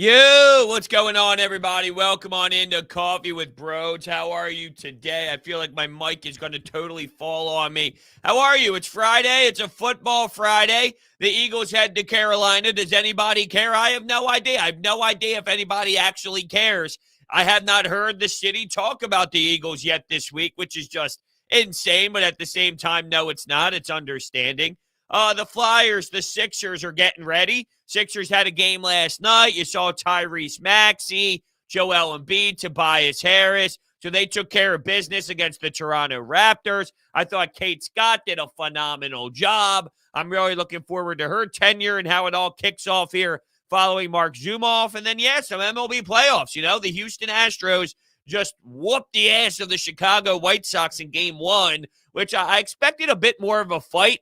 Yo, what's going on, everybody? Welcome on into Coffee with Brodes. How are you today? I feel like my mic is going to totally fall on me. How are you? It's Friday. It's a football Friday. The Eagles head to Carolina. Does anybody care? I have no idea. I have no idea if anybody actually cares. I have not heard the city talk about the Eagles yet this week, which is just insane. But at the same time, no, it's not. It's understanding. The Flyers, the Sixers are getting ready. Sixers had a game last night. You saw Tyrese Maxey, Joel Embiid, Tobias Harris. So they took care of business against the Toronto Raptors. I thought Kate Scott did a phenomenal job. I'm really looking forward to her tenure and how it all kicks off here following Mark Zumoff. And then, some MLB playoffs. The Houston Astros just whooped the ass of the Chicago White Sox in game one, which I expected a bit more of a fight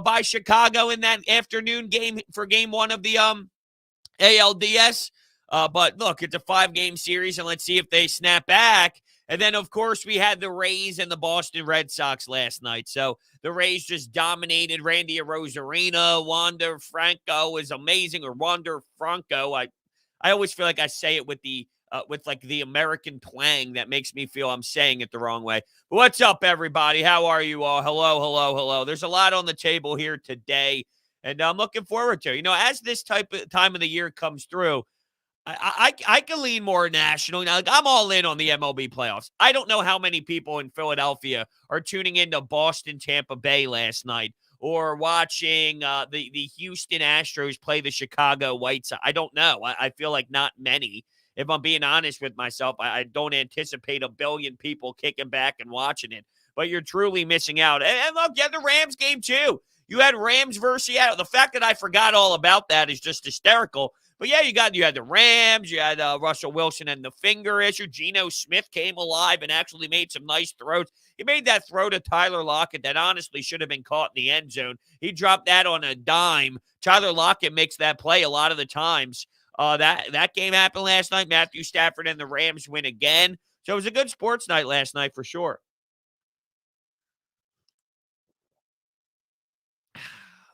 by Chicago in that afternoon game for game one of the ALDS. But look, it's a 5-game series, and let's see if they snap back. And then, of course, we had the Rays and the Boston Red Sox last night. So the Rays just dominated. Randy Arozarena, Wander Franco is amazing, or Wander Franco. I always feel like I say it with the American twang that makes me feel I'm saying it the wrong way. What's up, everybody? How are you all? Hello. There's a lot on the table here today, and I'm looking forward to it. As this time of the year comes through, I can lean more national. Now, I'm all in on the MLB playoffs. I don't know how many people in Philadelphia are tuning into Boston, Tampa Bay last night, or watching the Houston Astros play the Chicago White Sox. I don't know. I feel like not many. If I'm being honest with myself, I don't anticipate a billion people kicking back and watching it. But you're truly missing out. And look, you had the Rams game too. You had Rams versus Seattle. The fact that I forgot all about that is just hysterical. But yeah, you had the Rams. You had Russell Wilson and the finger issue. Geno Smith came alive and actually made some nice throws. He made that throw to Tyler Lockett that honestly should have been caught in the end zone. He dropped that on a dime. Tyler Lockett makes that play a lot of the times. That game happened last night. Matthew Stafford and the Rams win again. So it was a good sports night last night for sure.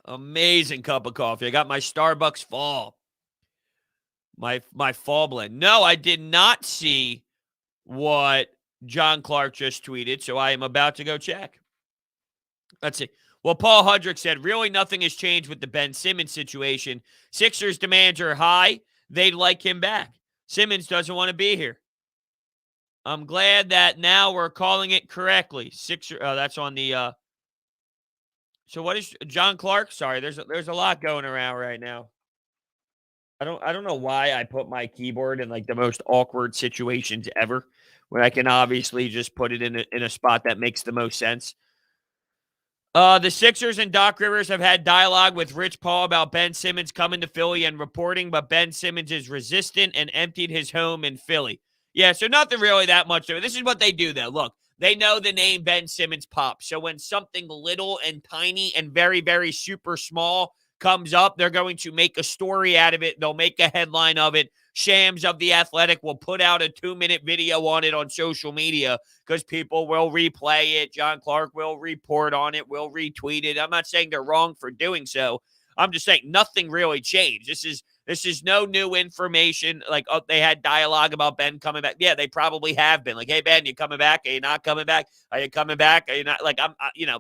Amazing cup of coffee. I got my Starbucks fall. My fall blend. No, I did not see what John Clark just tweeted, so I am about to go check. Let's see. Well, Paul Hudrick said, really nothing has changed with the Ben Simmons situation. Sixers demands are high. They'd like him back. Simmons doesn't want to be here. I'm glad that now we're calling it correctly. That's on the so what is John Clark? Sorry, there's a lot going around right now. I don't know why I put my keyboard in like the most awkward situations ever, when I can obviously just put it in a spot that makes the most sense. The Sixers and Doc Rivers have had dialogue with Rich Paul about Ben Simmons coming to Philly and reporting, but Ben Simmons is resistant and emptied his home in Philly. Yeah, so nothing really that much. This is what they do, though. Look, they know the name Ben Simmons pops. So when something little and tiny and very, very super small comes up, they're going to make a story out of it. They'll make a headline of it. Shams of The Athletic will put out a 2-minute video on it on social media because people will replay it. John Clark will report on it, will retweet it. I'm not saying they're wrong for doing so. I'm just saying nothing really changed. This is no new information. Like, oh, they had dialogue about Ben coming back. Yeah, they probably have been. Like, hey, Ben, you coming back? Are you not coming back? Are you coming back? Are you not? Like,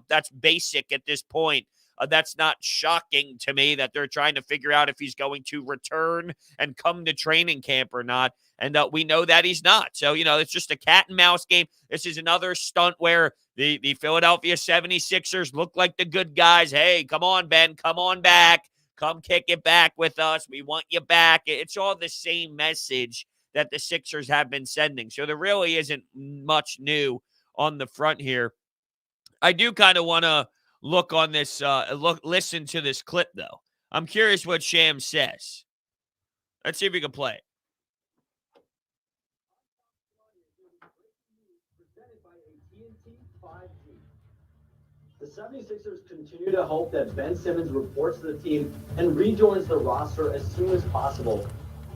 that's basic at this point. That's not shocking to me that they're trying to figure out if he's going to return and come to training camp or not. And we know that he's not. So, it's just a cat and mouse game. This is another stunt where the Philadelphia 76ers look like the good guys. Hey, come on, Ben, come on back. Come kick it back with us. We want you back. It's all the same message that the Sixers have been sending. So there really isn't much new on the front here. I do kind of want to look on this, listen to this clip, though. I'm curious what Shams says. Let's see if we can play it. The 76ers continue to hope that Ben Simmons reports to the team and rejoins the roster as soon as possible.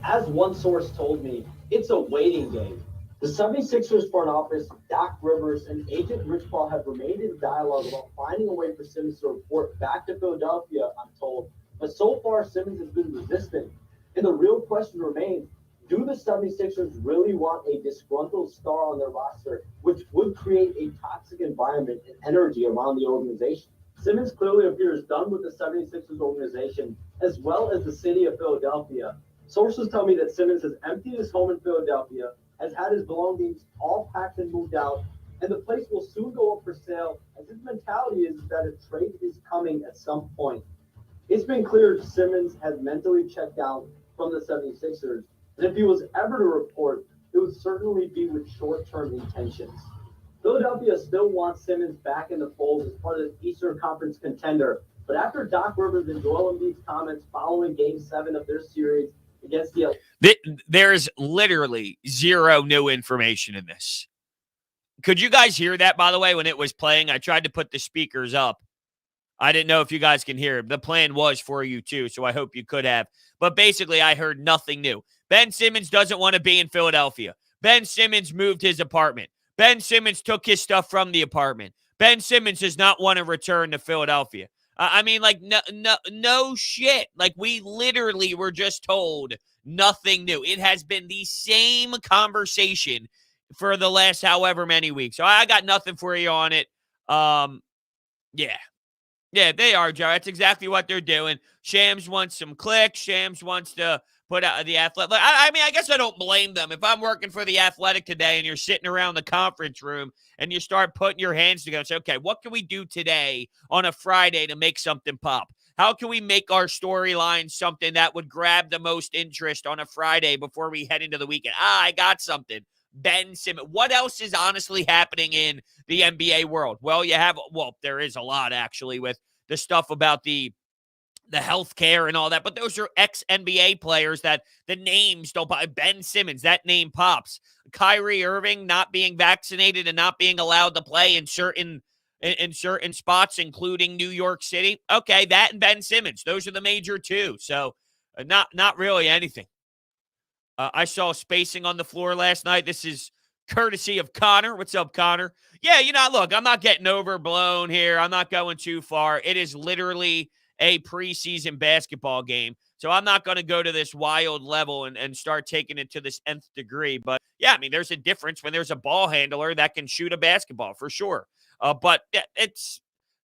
As one source told me, it's a waiting game. The 76ers front office, Doc Rivers, and agent Rich Paul have remained in dialogue about finding a way for Simmons to report back to Philadelphia, I'm told. But so far, Simmons has been resistant. And the real question remains, do the 76ers really want a disgruntled star on their roster, which would create a toxic environment and energy around the organization? Simmons clearly appears done with the 76ers organization, as well as the city of Philadelphia. Sources tell me that Simmons has emptied his home in Philadelphia, has had his belongings all packed and moved out, and the place will soon go up for sale, as his mentality is that a trade is coming at some point. It's been clear Simmons has mentally checked out from the 76ers, and if he was ever to report, it would certainly be with short-term intentions. Philadelphia still wants Simmons back in the fold as part of the Eastern Conference contender, but after Doc Rivers and Joel Embiid's comments following Game 7 of their series against the... There's literally zero new information in this. Could you guys hear that, by the way, when it was playing? I tried to put the speakers up. I didn't know if you guys can hear it. The plan was for you too, so I hope you could have. But basically, I heard nothing new. Ben Simmons doesn't want to be in Philadelphia. Ben Simmons moved his apartment. Ben Simmons took his stuff from the apartment. Ben Simmons does not want to return to Philadelphia. I mean, like, no shit. Like, we literally were just told nothing new. It has been the same conversation for the last however many weeks. So I got nothing for you on it. Yeah. Yeah, they are, Joe. That's exactly what they're doing. Shams wants some clicks. Shams wants to put out the Athletic. I mean, I guess I don't blame them. If I'm working for the Athletic today and you're sitting around the conference room and you start putting your hands together and say, okay, what can we do today on a Friday to make something pop? How can we make our storyline something that would grab the most interest on a Friday before we head into the weekend? I got something. Ben Simmons. What else is honestly happening in the NBA world? Well, there is a lot actually with the stuff about the healthcare and all that, but those are ex-NBA players that the names don't buy. Ben Simmons, that name pops. Kyrie Irving not being vaccinated and not being allowed to play in certain spots, including New York City. Okay, that and Ben Simmons. Those are the major two. So not really anything. I saw spacing on the floor last night. This is courtesy of Connor. What's up, Connor? Yeah, look, I'm not getting overblown here. I'm not going too far. It is literally a preseason basketball game. So I'm not going to go to this wild level and start taking it to this nth degree. But, yeah, I mean, there's a difference when there's a ball handler that can shoot a basketball for sure. But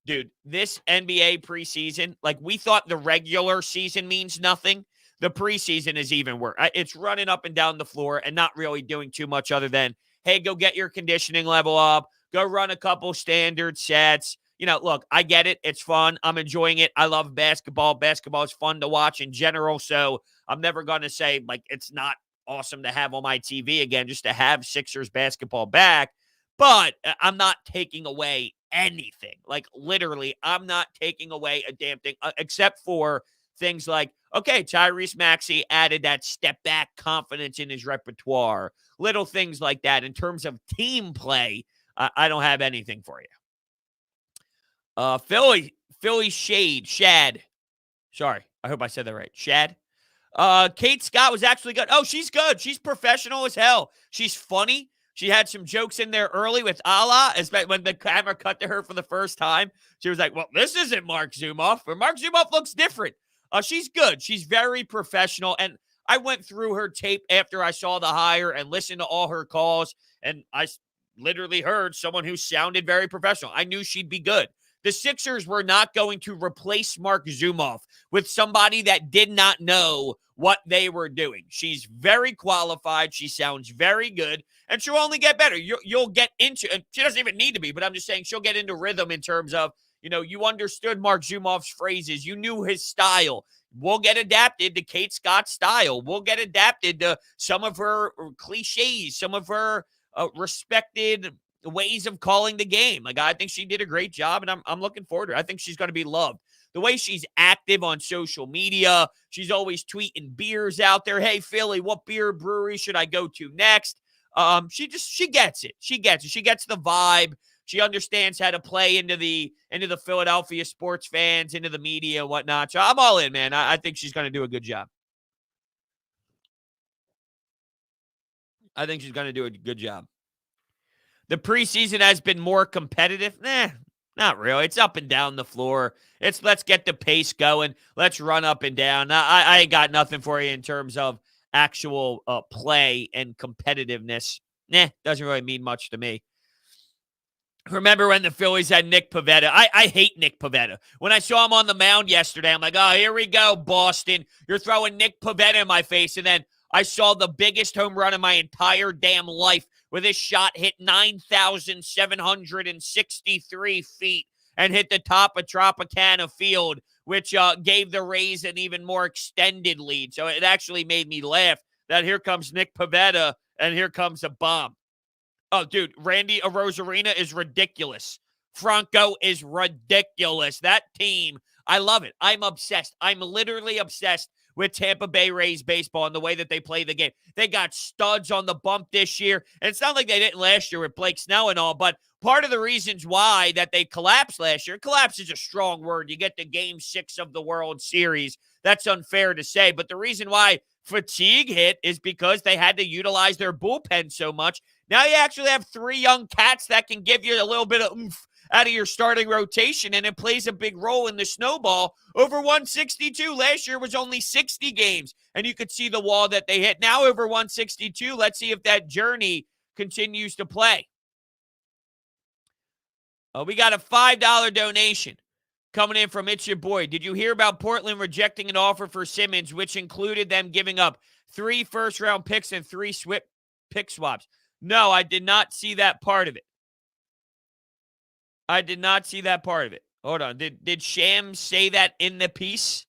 dude, this NBA preseason, like we thought the regular season means nothing. The preseason is even worse. It's running up and down the floor and not really doing too much other than, hey, go get your conditioning level up. Go run a couple standard sets. Look, I get it. It's fun. I'm enjoying it. I love basketball. Basketball is fun to watch in general. So I'm never going to say, like, it's not awesome to have on my TV again, just to have Sixers basketball back. But I'm not taking away anything. Like, literally, I'm not taking away a damn thing, except for things like, okay, Tyrese Maxey added that step-back confidence in his repertoire. Little things like that. In terms of team play, I don't have anything for you. Philly Shad. Sorry, I hope I said that right. Shad. Kate Scott was actually good. Oh, she's good. She's professional as hell. She's funny. She had some jokes in there early with Allah, when the camera cut to her for the first time. She was like, well, this isn't Mark Zumoff. Or Mark Zumoff looks different. She's good. She's very professional. And I went through her tape after I saw the hire and listened to all her calls. And I literally heard someone who sounded very professional. I knew she'd be good. The Sixers were not going to replace Mark Zumoff with somebody that did not know what they were doing. She's very qualified. She sounds very good. And she'll only get better. You'll get into, and she doesn't even need to be, but I'm just saying she'll get into rhythm in terms of, you understood Mark Zumoff's phrases. You knew his style. We'll get adapted to Kate Scott's style. We'll get adapted to some of her cliches, some of her respected ways of calling the game. Like, I think she did a great job, and I'm looking forward to her. I think she's going to be loved. The way she's active on social media, she's always tweeting beers out there. Hey, Philly, what beer brewery should I go to next? She gets it. She gets it. She gets the vibe. She understands how to play into the Philadelphia sports fans, into the media and whatnot. So I'm all in, man. I think she's going to do a good job. I think she's going to do a good job. The preseason has been more competitive. Not really. It's up and down the floor. Let's get the pace going. Let's run up and down. I ain't got nothing for you in terms of actual play and competitiveness. Nah, doesn't really mean much to me. Remember when the Phillies had Nick Pivetta? I hate Nick Pivetta. When I saw him on the mound yesterday, I'm like, oh, here we go, Boston. You're throwing Nick Pivetta in my face. And then I saw the biggest home run in my entire damn life where this shot hit 9,763 feet and hit the top of Tropicana Field, which gave the Rays an even more extended lead. So it actually made me laugh that here comes Nick Pivetta and here comes a bomb. Oh, dude, Randy Arozarena is ridiculous. Franco is ridiculous. That team, I love it. I'm obsessed. I'm literally obsessed with Tampa Bay Rays baseball and the way that they play the game. They got studs on the bump this year. And it's not like they didn't last year with Blake Snell and all, but part of the reasons why that they collapsed last year, collapse is a strong word. You get to Game 6 of the World Series. That's unfair to say. But the reason why fatigue hit is because they had to utilize their bullpen so much. Now you actually have 3 young cats that can give you a little bit of oomph out of your starting rotation, and it plays a big role in the snowball. Over 162. Last year was only 60 games, and you could see the wall that they hit. Now over 162. Let's see if that journey continues to play. We got a $5 donation coming in from It's Your Boy. Did you hear about Portland rejecting an offer for Simmons, which included them giving up 3 first-round picks and 3 pick swaps? No, I did not see that part of it. I did not see that part of it. Hold on. Did Shams say that in the piece?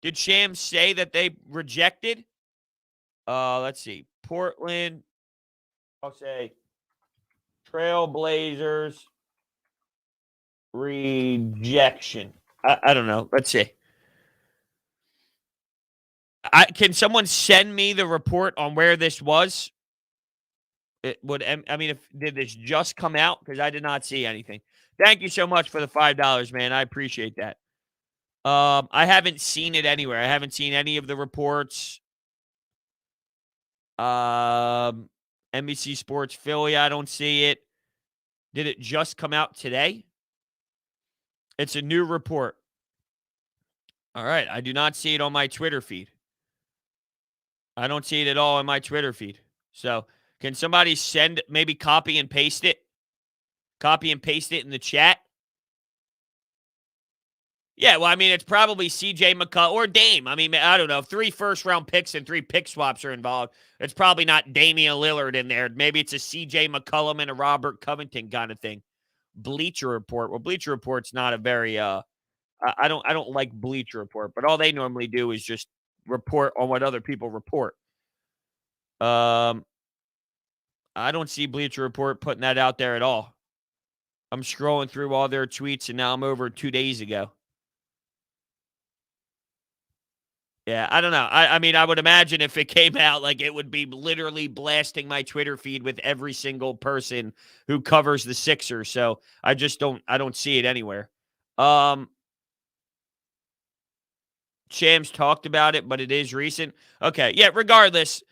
Did Shams say that they rejected? Let's see. Portland. I'll say Trailblazers rejection. I don't know. Let's see. Can someone send me the report on where this was? It would. I mean, did this just come out? Because I did not see anything. Thank you so much for the $5, man. I appreciate that. I haven't seen it anywhere. I haven't seen any of the reports. NBC Sports Philly, I don't see it. Did it just come out today? It's a new report. All right. I do not see it on my Twitter feed. I don't see it at all on my Twitter feed. So can somebody maybe copy and paste it? Copy and paste it in the chat? Yeah, well, I mean, it's probably C.J. McCollum or Dame. I mean, I don't know. 3 first-round picks and 3 pick swaps are involved. It's probably not Damian Lillard in there. Maybe it's a C.J. McCollum and a Robert Covington kind of thing. Bleacher Report. Well, Bleacher Report's not a very I don't like Bleacher Report, but all they normally do is just report on what other people report. I don't see Bleacher Report putting that out there at all. I'm scrolling through all their tweets, and now I'm over 2 days ago. Yeah, I don't know. I mean, I would imagine if it came out, like, it would be literally blasting my Twitter feed with every single person who covers the Sixers. So I don't see it anywhere. Shams talked about it, but it is recent. Okay, yeah, regardless,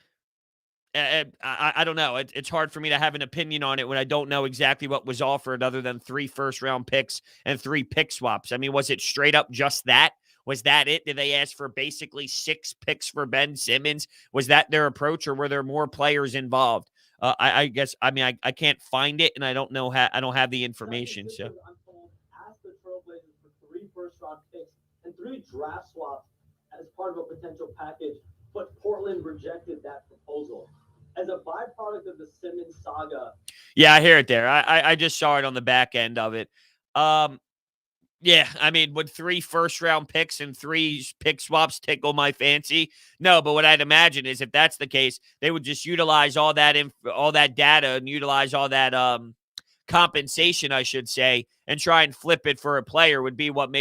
I don't know. It's hard for me to have an opinion on it when I don't know exactly what was offered other than 3 first-round picks and 3 pick swaps. I mean, was it straight up just that? Was that it? Did they ask for basically 6 picks for Ben Simmons? Was that their approach, or were there more players involved? I guess, I mean, I can't find it, and I don't know I don't have the information. So I'm told, ask the Trailblazers for 3 first-round picks and 3 draft swaps as part of a potential package, but Portland rejected that proposal. As a byproduct of the Simmons saga. Yeah, I hear it there. I just saw it on the back end of it. Yeah, I mean, would 3 first-round picks and 3 pick swaps tickle my fancy? No, but what I'd imagine is if that's the case, they would just utilize all that data and utilize all that compensation, I should say, and try and flip it for a player would be what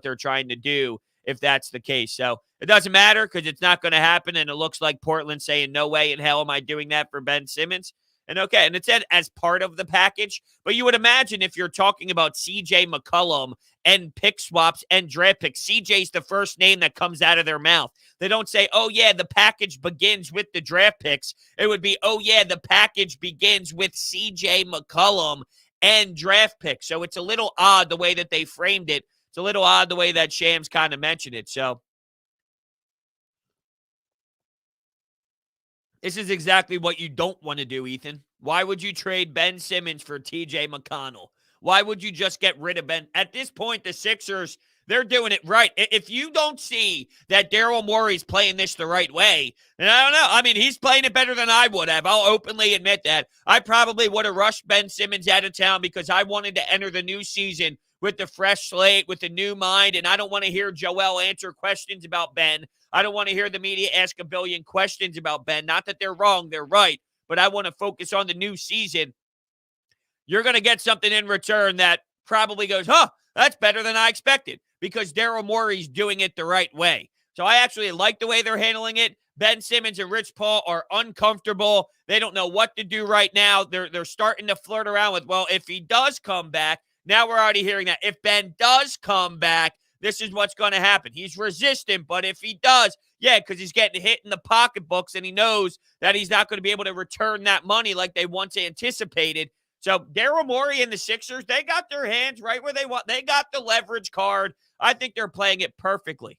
they're trying to do if that's the case. So it doesn't matter because it's not going to happen, and it looks like Portland saying, no way in hell am I doing that for Ben Simmons. And okay, and it said as part of the package, but you would imagine if you're talking about C.J. McCollum and pick swaps and draft picks, C.J.'s the first name that comes out of their mouth. They don't say, oh, yeah, the package begins with the draft picks. It would be, oh, yeah, the package begins with C.J. McCollum and draft picks. So it's a little odd the way that they framed it. It's a little odd the way that Shams kind of mentioned it. So this is exactly what you don't want to do, Ethan. Why would you trade Ben Simmons for TJ McConnell? Why would you just get rid of Ben? At this point, the Sixers, they're doing it right. If you don't see that Daryl Morey's playing this the right way, then I don't know. I mean, he's playing it better than I would have. I'll openly admit that. I probably would have rushed Ben Simmons out of town because I wanted to enter the new season with the fresh slate, with the new mind, and I don't want to hear Joel answer questions about Ben. I don't want to hear the media ask a billion questions about Ben. Not that they're wrong, they're right, but I want to focus on the new season. You're going to get something in return that probably goes, that's better than I expected because Daryl Morey's doing it the right way. So I actually like the way they're handling it. Ben Simmons and Rich Paul are uncomfortable. They don't know what to do right now. They're starting to flirt around with, well, if he does come back, now we're already hearing that. If Ben does come back, this is what's going to happen. He's resistant, but if he does, yeah, because he's getting hit in the pocketbooks and he knows that he's not going to be able to return that money like they once anticipated. So Daryl Morey and the Sixers, they got their hands right where they want. They got the leverage card. I think they're playing it perfectly.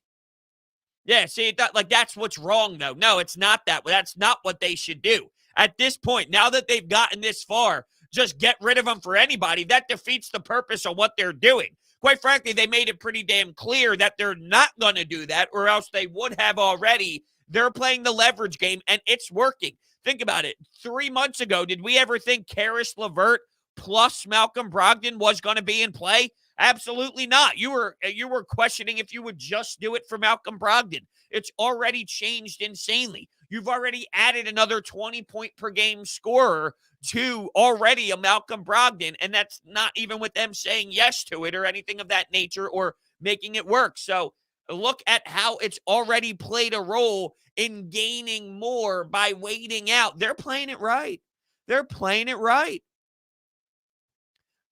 Yeah, see, that's what's wrong, though. No, it's not that. That's not what they should do. At this point, now that they've gotten this far, just get rid of them for anybody. That defeats the purpose of what they're doing. Quite frankly, they made it pretty damn clear that they're not going to do that, or else they would have already. They're playing the leverage game, and it's working. Think about it. 3 months ago, did we ever think Karis LeVert plus Malcolm Brogdon was going to be in play? Absolutely not. You were questioning if you would just do it for Malcolm Brogdon. It's already changed insanely. You've already added another 20-point-per-game scorer to already a Malcolm Brogdon, and that's not even with them saying yes to it or anything of that nature or making it work. So look at how it's already played a role in gaining more by waiting out. They're playing it right. They're playing it right.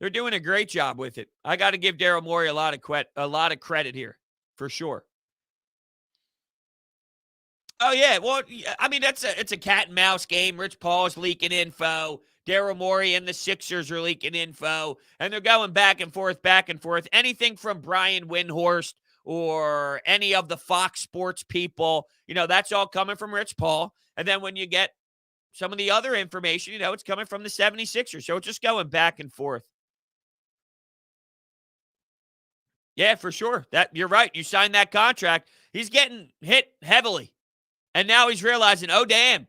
They're doing a great job with it. I got to give Daryl Morey a lot of credit here, for sure. Oh, yeah. Well, I mean, it's a cat and mouse game. Rich Paul's leaking info. Daryl Morey and the Sixers are leaking info. And they're going back and forth, back and forth. Anything from Brian Windhorst or any of the Fox Sports people, that's all coming from Rich Paul. And then when you get some of the other information, it's coming from the 76ers. So it's just going back and forth. Yeah, for sure. You're right. You signed that contract. He's getting hit heavily. And now he's realizing, oh, damn.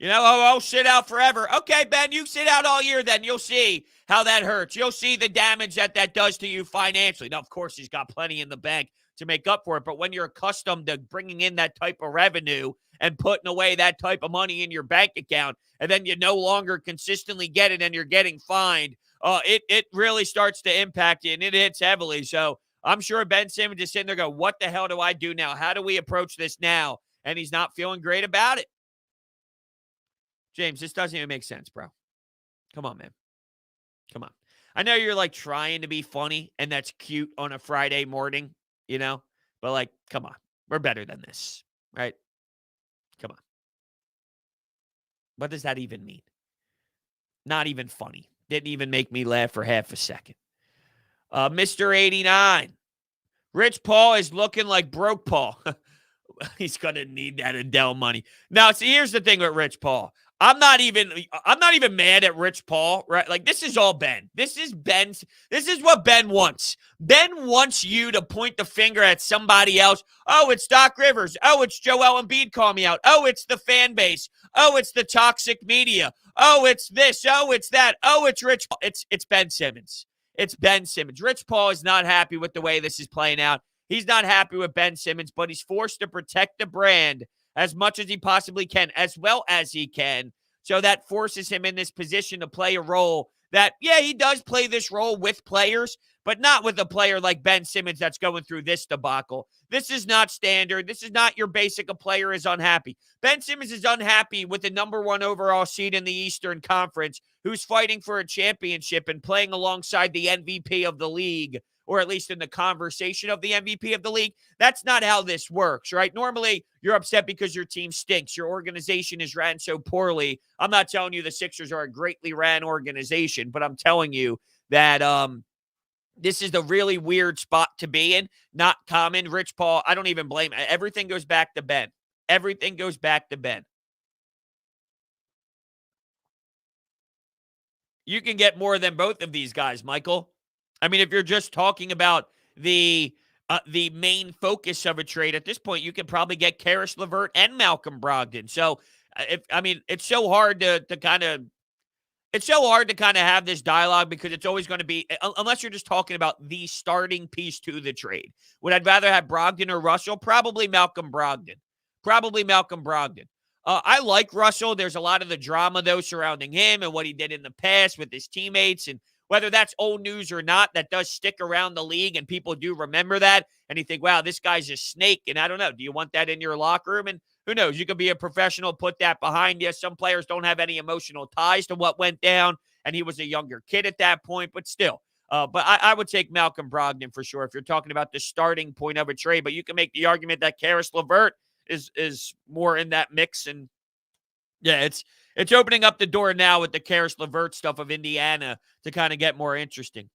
I'll sit out forever. Okay, Ben, you sit out all year then. You'll see how that hurts. You'll see the damage that does to you financially. Now, of course, he's got plenty in the bank to make up for it. But when you're accustomed to bringing in that type of revenue and putting away that type of money in your bank account, and then you no longer consistently get it and you're getting fined, it really starts to impact you, and it hits heavily. So I'm sure Ben Simmons is sitting there going, what the hell do I do now? How do we approach this now? And he's not feeling great about it. James, this doesn't even make sense, bro. Come on, man. Come on. I know you're trying to be funny, and that's cute on a Friday morning, but come on. We're better than this, right? Come on. What does that even mean? Not even funny. Didn't even make me laugh for half a second. Mr. 89. Rich Paul is looking like broke Paul. He's going to need that Adele money. Now, see, here's the thing with Rich Paul. I'm not even mad at Rich Paul, right? This is all Ben. This is what Ben wants. Ben wants you to point the finger at somebody else. Oh, it's Doc Rivers. Oh, it's Joel Embiid calling me out. Oh, it's the fan base. Oh, it's the toxic media. Oh, it's this. Oh, it's that. Oh, it's Rich Paul. It's Ben Simmons. It's Ben Simmons. Rich Paul is not happy with the way this is playing out. He's not happy with Ben Simmons, but he's forced to protect the brand as much as he possibly can, as well as he can. So that forces him in this position to play a role that, yeah, he does play this role with players, but not with a player like Ben Simmons that's going through this debacle. This is not standard. This is not your basic a player is unhappy. Ben Simmons is unhappy with the number 1 overall seed in the Eastern Conference who's fighting for a championship and playing alongside the MVP of the league, or at least in the conversation of the MVP of the league. That's not how this works, right? Normally, you're upset because your team stinks. Your organization is ran so poorly. I'm not telling you the Sixers are a greatly ran organization, but I'm telling you that this is the really weird spot to be in. Not common. Rich Paul, I don't even blame. Everything goes back to Ben. Everything goes back to Ben. You can get more than both of these guys, Michael. I mean, if you're just talking about the main focus of a trade at this point, you can probably get Karis LeVert and Malcolm Brogdon. So, it's so hard to kind of have this dialogue because it's always going to be, unless you're just talking about the starting piece to the trade. Would I rather have Brogdon or Russell? Probably Malcolm Brogdon. I like Russell. There's a lot of the drama, though, surrounding him and what he did in the past with his teammates. And whether that's old news or not, that does stick around the league, and people do remember that. And you think, wow, this guy's a snake. And I don't know. Do you want that in your locker room? And who knows? You could be a professional, put that behind you. Some players don't have any emotional ties to what went down, and he was a younger kid at that point. But still, but I would take Malcolm Brogdon for sure if you're talking about the starting point of a trade. But you can make the argument that Karis LeVert is more in that mix. And yeah, it's opening up the door now with the Karis LeVert stuff of Indiana to kind of get more interesting.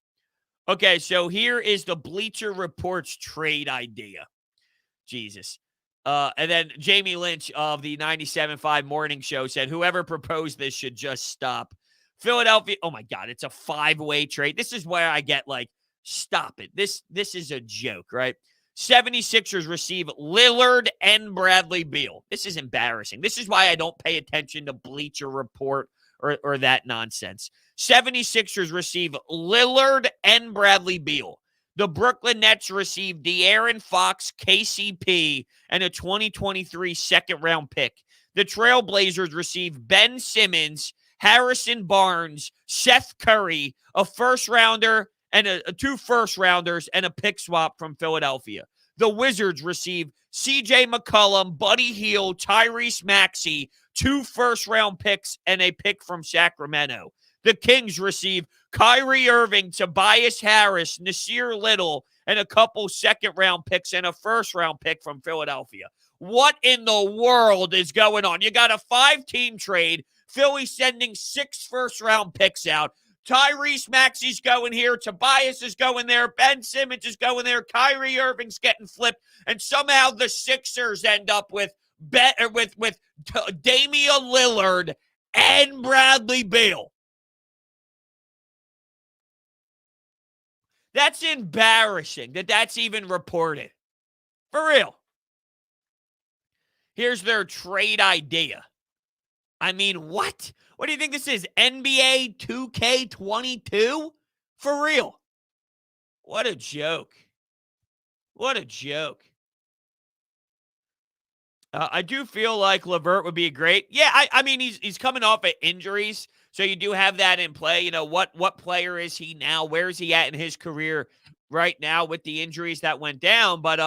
Okay, so here is the Bleacher Report's trade idea. Jesus. And then Jamie Lynch of the 97.5 Morning Show said, whoever proposed this should just stop. Philadelphia, oh my God, it's a 5-way trade. This is where I get like, stop it. This is a joke, right? 76ers receive Lillard and Bradley Beal. This is embarrassing. This is why I don't pay attention to Bleacher Report or that nonsense. 76ers receive Lillard and Bradley Beal. The Brooklyn Nets receive De'Aaron Fox, KCP, and a 2023 second-round pick. The Trailblazers receive Ben Simmons, Harrison Barnes, Seth Curry, a first-rounder, and two first-rounders, and a pick swap from Philadelphia. The Wizards receive C.J. McCollum, Buddy Hield, Tyrese Maxey, 2 first-round picks, and a pick from Sacramento. The Kings receive Kyrie Irving, Tobias Harris, Nasir Little, and a couple second-round picks and a first-round pick from Philadelphia. What in the world is going on? You got a 5-team trade. Philly sending 6 first-round picks out. Tyrese Maxey's going here. Tobias is going there. Ben Simmons is going there. Kyrie Irving's getting flipped. And somehow the Sixers end up with Damian Lillard and Bradley Beal. That's embarrassing that's even reported. For real. Here's their trade idea. I mean, what? What do you think this is? NBA 2K22? For real. What a joke. What a joke. I do feel like LeVert would be great. Yeah, I mean, he's coming off of injuries, so you do have that in play. You know, what player is he now? Where is he at in his career right now with the injuries that went down? But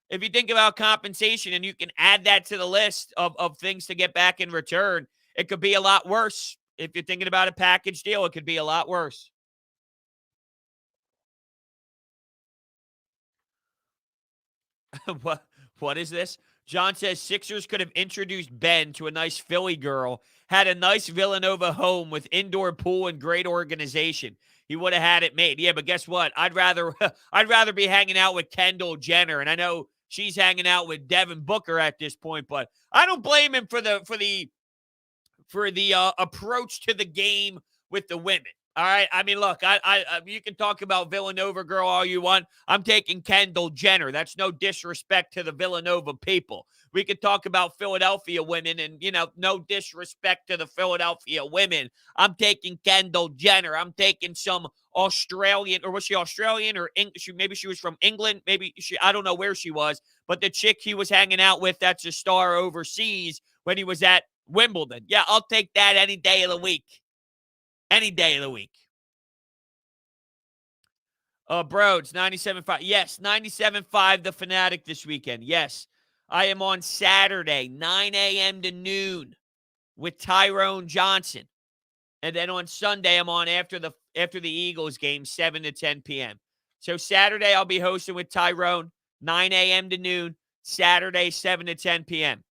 if you think about compensation and you can add that to the list of things to get back in return, it could be a lot worse. If you're thinking about a package deal, it could be a lot worse. What is this? John says Sixers could have introduced Ben to a nice Philly girl, had a nice Villanova home with indoor pool and great organization. He would have had it made. Yeah, but guess what? I'd rather be hanging out with Kendall Jenner, and I know she's hanging out with Devin Booker at this point, but I don't blame him for the approach to the game with the women. All right. I mean, look, I you can talk about Villanova girl all you want. I'm taking Kendall Jenner. That's no disrespect to the Villanova people. We could talk about Philadelphia women and, no disrespect to the Philadelphia women. I'm taking Kendall Jenner. I'm taking some Australian, or was she Australian or maybe she was from England. I don't know where she was, but the chick he was hanging out with, that's a star overseas when he was at Wimbledon. Yeah, I'll take that any day of the week. Any day of the week. Brodes, 97.5. Yes, 97.5 The Fanatic this weekend. Yes, I am on Saturday, 9 a.m. to noon with Tyrone Johnson. And then on Sunday, I'm on after the Eagles game, 7 to 10 p.m. So Saturday, I'll be hosting with Tyrone, 9 a.m. to noon. Saturday, 7 to 10 p.m.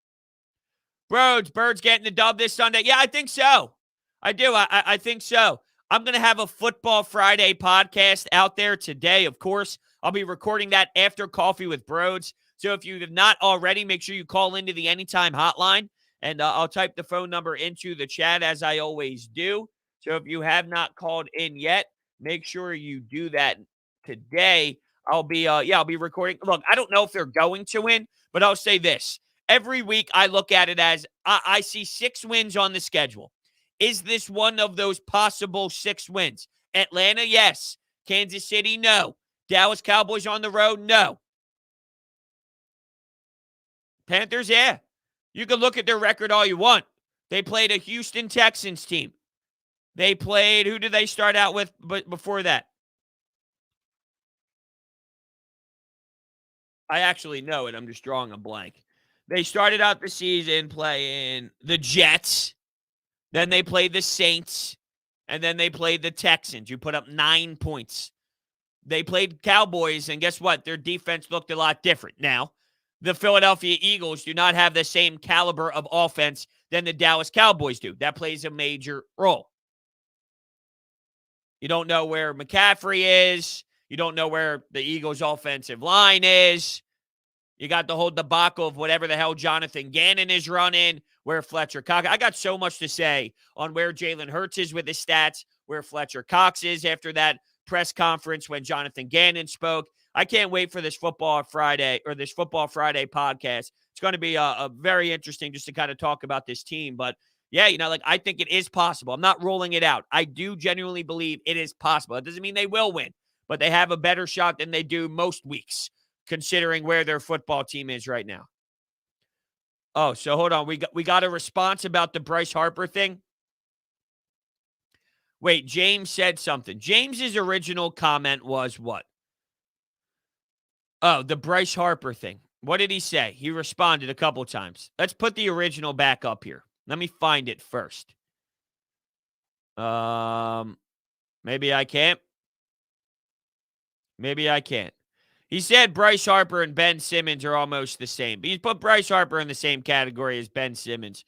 Brodes, Birds getting the dub this Sunday. Yeah, I think so. I do. I think so. I'm going to have a Football Friday podcast out there today. Of course, I'll be recording that after Coffee with Brodes. So if you have not already, make sure you call into the Anytime hotline, and I'll type the phone number into the chat as I always do. So if you have not called in yet, make sure you do that today. I'll be recording. Look, I don't know if they're going to win, but I'll say this. Every week I look at it as I see 6 wins on the schedule. Is this one of those possible 6 wins? Atlanta, yes. Kansas City, no. Dallas Cowboys on the road, no. Panthers, yeah. You can look at their record all you want. They played a Houston Texans team. They played, who did they start out with before that? I actually know it. I'm just drawing a blank. They started out the season playing the Jets. Then they played the Saints. And then they played the Texans, who put up 9 points. They played Cowboys, and guess what? Their defense looked a lot different. Now, the Philadelphia Eagles do not have the same caliber of offense than the Dallas Cowboys do. That plays a major role. You don't know where McCaffrey is. You don't know where the Eagles' offensive line is. You got the whole debacle of whatever the hell Jonathan Gannon is running, where Fletcher Cox. I got so much to say on where Jalen Hurts is with his stats, where Fletcher Cox is after that press conference when Jonathan Gannon spoke. I can't wait for this Football Friday podcast. It's going to be a very interesting just to kind of talk about this team. But yeah, like I think it is possible. I'm not ruling it out. I do genuinely believe it is possible. It doesn't mean they will win, but they have a better shot than they do most weeks, considering where their football team is right now. Oh, so hold on. We got a response about the Bryce Harper thing. Wait, James said something. James's original comment was what? Oh, the Bryce Harper thing. What did he say? He responded a couple times. Let's put the original back up here. Let me find it first. Maybe I can't. Maybe I can't. He said Bryce Harper and Ben Simmons are almost the same. But he's put Bryce Harper in the same category as Ben Simmons.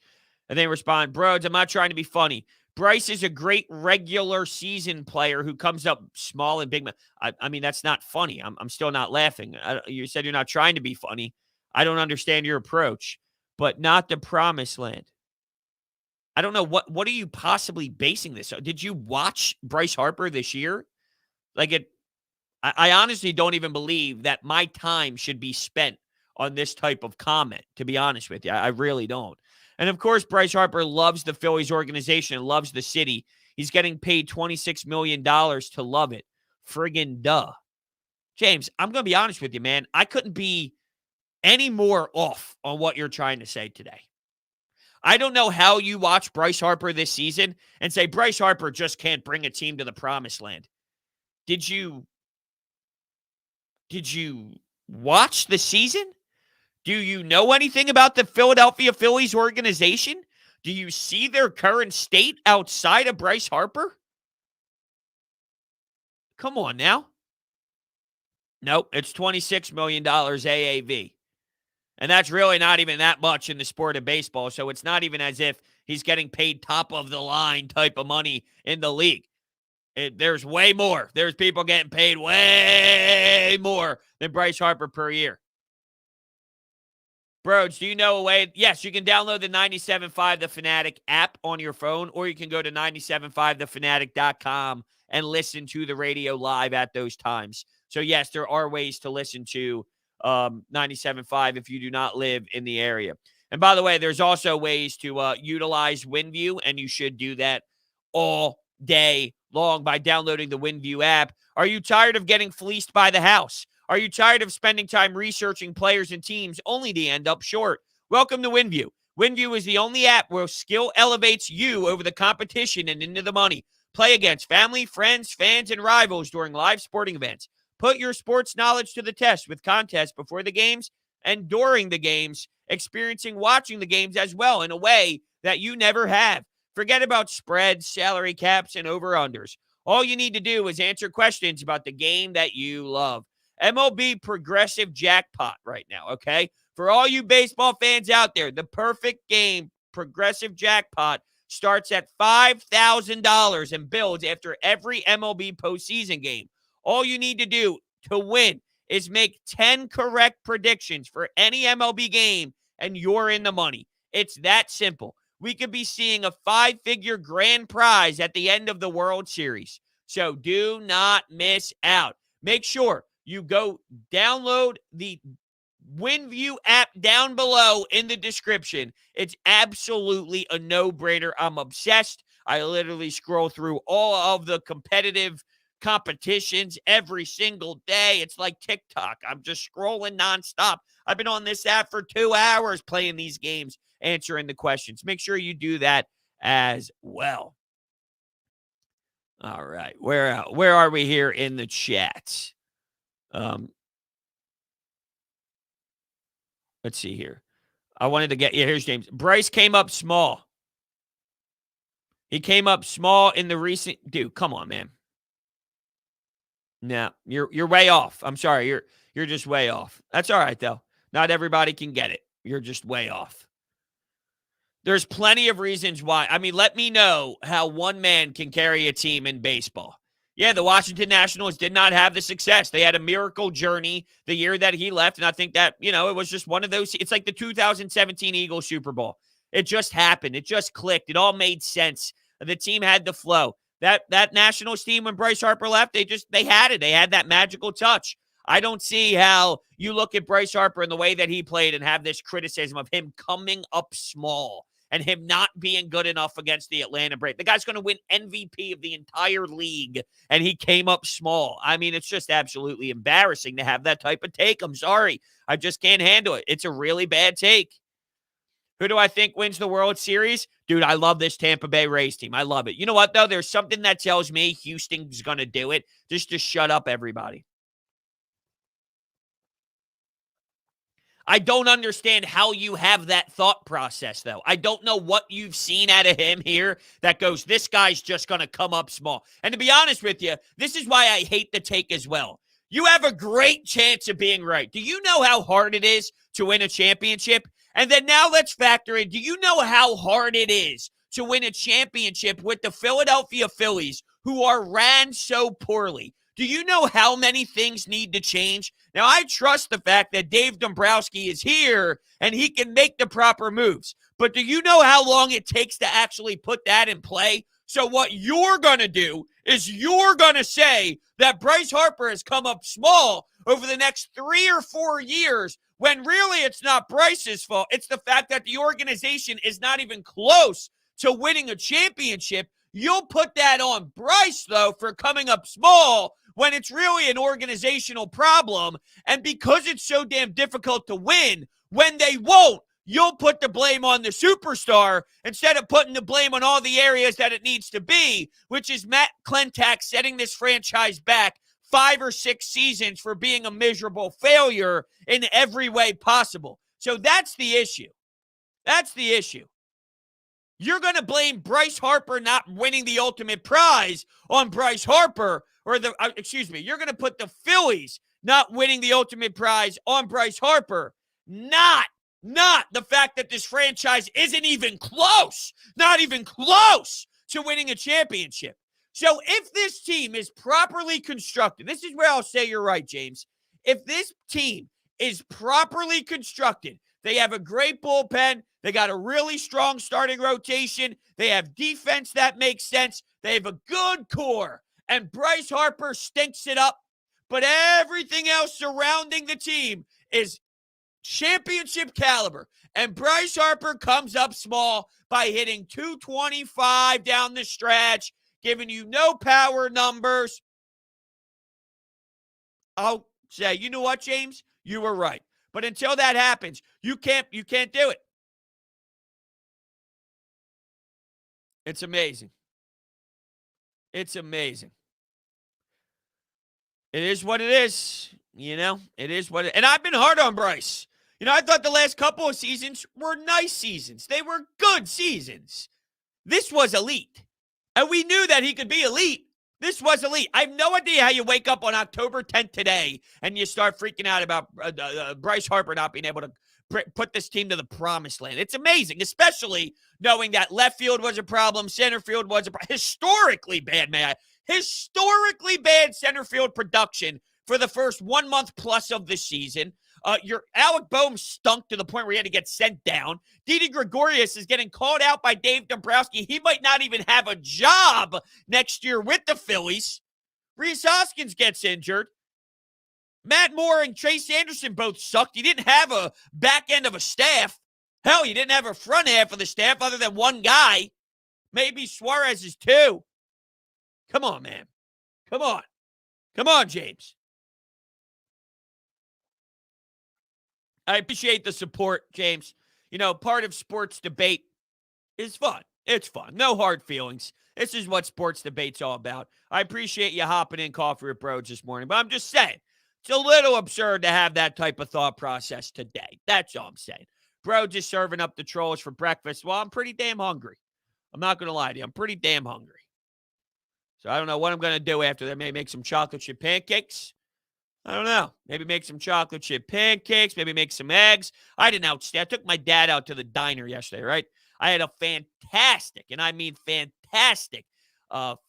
And they respond, Brodes, I'm not trying to be funny. Bryce is a great regular season player who comes up small and big. I mean, that's not funny. I'm still not laughing. You said you're not trying to be funny. I don't understand your approach. But not the promised land. I don't know. What are you possibly basing this on? Did you watch Bryce Harper this year? I honestly don't even believe that my time should be spent on this type of comment, to be honest with you. I really don't. And, of course, Bryce Harper loves the Phillies organization and loves the city. He's getting paid $26 million to love it. Friggin' duh. James, I'm going to be honest with you, man. I couldn't be any more off on what you're trying to say today. I don't know how you watch Bryce Harper this season and say Bryce Harper just can't bring a team to the promised land. Did you watch the season? Do you know anything about the Philadelphia Phillies organization? Do you see their current state outside of Bryce Harper? Come on now. Nope, it's $26 million AAV. And that's really not even that much in the sport of baseball. So it's not even as if he's getting paid top of the line type of money in the league. There's way more. There's people getting paid way more than Bryce Harper per year. Brodes, do you know a way? Yes, you can download the 97.5 The Fanatic app on your phone, or you can go to 975thefanatic.com and listen to the radio live at those times. So, yes, there are ways to listen to 97.5 if you do not live in the area. And by the way, there's also ways to utilize WinView, and you should do that all day long by downloading the WinView app. Are you tired of getting fleeced by the house? Are you tired of spending time researching players and teams only to end up short? Welcome to WinView. WinView is the only app where skill elevates you over the competition and into the money. Play against family, friends, fans, and rivals during live sporting events. Put your sports knowledge to the test with contests before the games and during the games, experiencing watching the games as well in a way that you never have. Forget about spreads, salary caps, and over-unders. All you need to do is answer questions about the game that you love. MLB Progressive Jackpot right now, okay? For all you baseball fans out there, the perfect game, Progressive Jackpot, starts at $5,000 and builds after every MLB postseason game. All you need to do to win is make 10 correct predictions for any MLB game, and you're in the money. It's that simple. We could be seeing a 5-figure grand prize at the end of the World Series. So do not miss out. Make sure you go download the WinView app down below in the description. It's absolutely a no-brainer. I'm obsessed. I literally scroll through all of the competitive competitions every single day. It's like TikTok. I'm just scrolling nonstop. I've been on this app for 2 hours playing these games, answering the questions. Make sure you do that as well. All right. Where are we here in the chat? Let's see here. I wanted to get, here's James. Bryce came up small. He came up small in the recent, dude, come on, man. No, you're way off. I'm sorry. You're just way off. That's all right, though. Not everybody can get it. You're just way off. There's plenty of reasons why. I mean, let me know how one man can carry a team in baseball. Yeah, the Washington Nationals did not have the success. They had a miracle journey the year that he left, and I think that, it was just one of those. It's like the 2017 Eagles Super Bowl. It just happened. It just clicked. It all made sense. The team had the flow. That Nationals team, when Bryce Harper left, they had it. They had that magical touch. I don't see how you look at Bryce Harper and the way that he played and have this criticism of him coming up small and him not being good enough against the Atlanta Braves. The guy's going to win MVP of the entire league, and he came up small. I mean, it's just absolutely embarrassing to have that type of take. I'm sorry. I just can't handle it. It's a really bad take. Who do I think wins the World Series? Dude, I love this Tampa Bay Rays team. I love it. You know what, though? There's something that tells me Houston's going to do it just to shut up everybody. I don't understand how you have that thought process, though. I don't know what you've seen out of him here that goes, this guy's just going to come up small. And to be honest with you, this is why I hate the take as well. You have a great chance of being right. Do you know how hard it is to win a championship? And then now let's factor in, do you know how hard it is to win a championship with the Philadelphia Phillies, who are ran so poorly? Do you know how many things need to change? Now, I trust the fact that Dave Dombrowski is here and he can make the proper moves. But do you know how long it takes to actually put that in play? So what you're going to do is you're going to say that Bryce Harper has come up small over the next 3 or 4 years, when really it's not Bryce's fault. It's the fact that the organization is not even close to winning a championship. You'll put that on Bryce, though, for coming up small when it's really an organizational problem. And because it's so damn difficult to win, when they won't, you'll put the blame on the superstar instead of putting the blame on all the areas that it needs to be, which is Matt Klentak setting this franchise back 5 or 6 seasons for being a miserable failure in every way possible. So that's the issue. That's the issue. You're going to blame Bryce Harper not winning the ultimate prize on Bryce Harper, or you're going to put the Phillies not winning the ultimate prize on Bryce Harper, not the fact that this franchise isn't even close, not even close to winning a championship. So if this team is properly constructed, this is where I'll say you're right, James. If this team is properly constructed, they have a great bullpen, they got a really strong starting rotation, they have defense that makes sense, they have a good core, and Bryce Harper stinks it up, but everything else surrounding the team is championship caliber, and Bryce Harper comes up small by hitting 225 down the stretch, giving you no power numbers, I'll say, you know what, James? You were right. But until that happens, you can't do it. It's amazing. It's amazing. It is what it is. It is what it is. And I've been hard on Bryce. I thought the last couple of seasons were nice seasons. They were good seasons. This was elite. And we knew that he could be elite. This was elite. I have no idea how you wake up on October 10th today and you start freaking out about Bryce Harper not being able to put this team to the promised land. It's amazing, especially knowing that left field was a problem, center field was a problem. Historically bad center field production for the first 1 month plus of the season. Your Alec Boehm stunk to the point where he had to get sent down. Didi Gregorius is getting called out by Dave Dombrowski. He might not even have a job next year with the Phillies. Rhys Hoskins gets injured. Matt Moore and Chase Anderson both sucked. You didn't have a back end of a staff. Hell, you didn't have a front half of the staff other than one guy. Maybe Suarez is two. Come on, man. Come on. Come on, James. I appreciate the support, James. You know, part of sports debate is fun. It's fun. No hard feelings. This is what sports debate's all about. I appreciate you hopping in Coffee with Brodes this morning, but I'm just saying, it's a little absurd to have that type of thought process today. That's all I'm saying. Brodes is serving up the trolls for breakfast. Well, I'm pretty damn hungry. I'm not going to lie to you. I'm pretty damn hungry. So I don't know what I'm going to do after that. Maybe make some chocolate chip pancakes. I don't know. Maybe make some chocolate chip pancakes. Maybe make some eggs. I took my dad out to the diner yesterday, right? I had a fantastic, and I mean fantastic,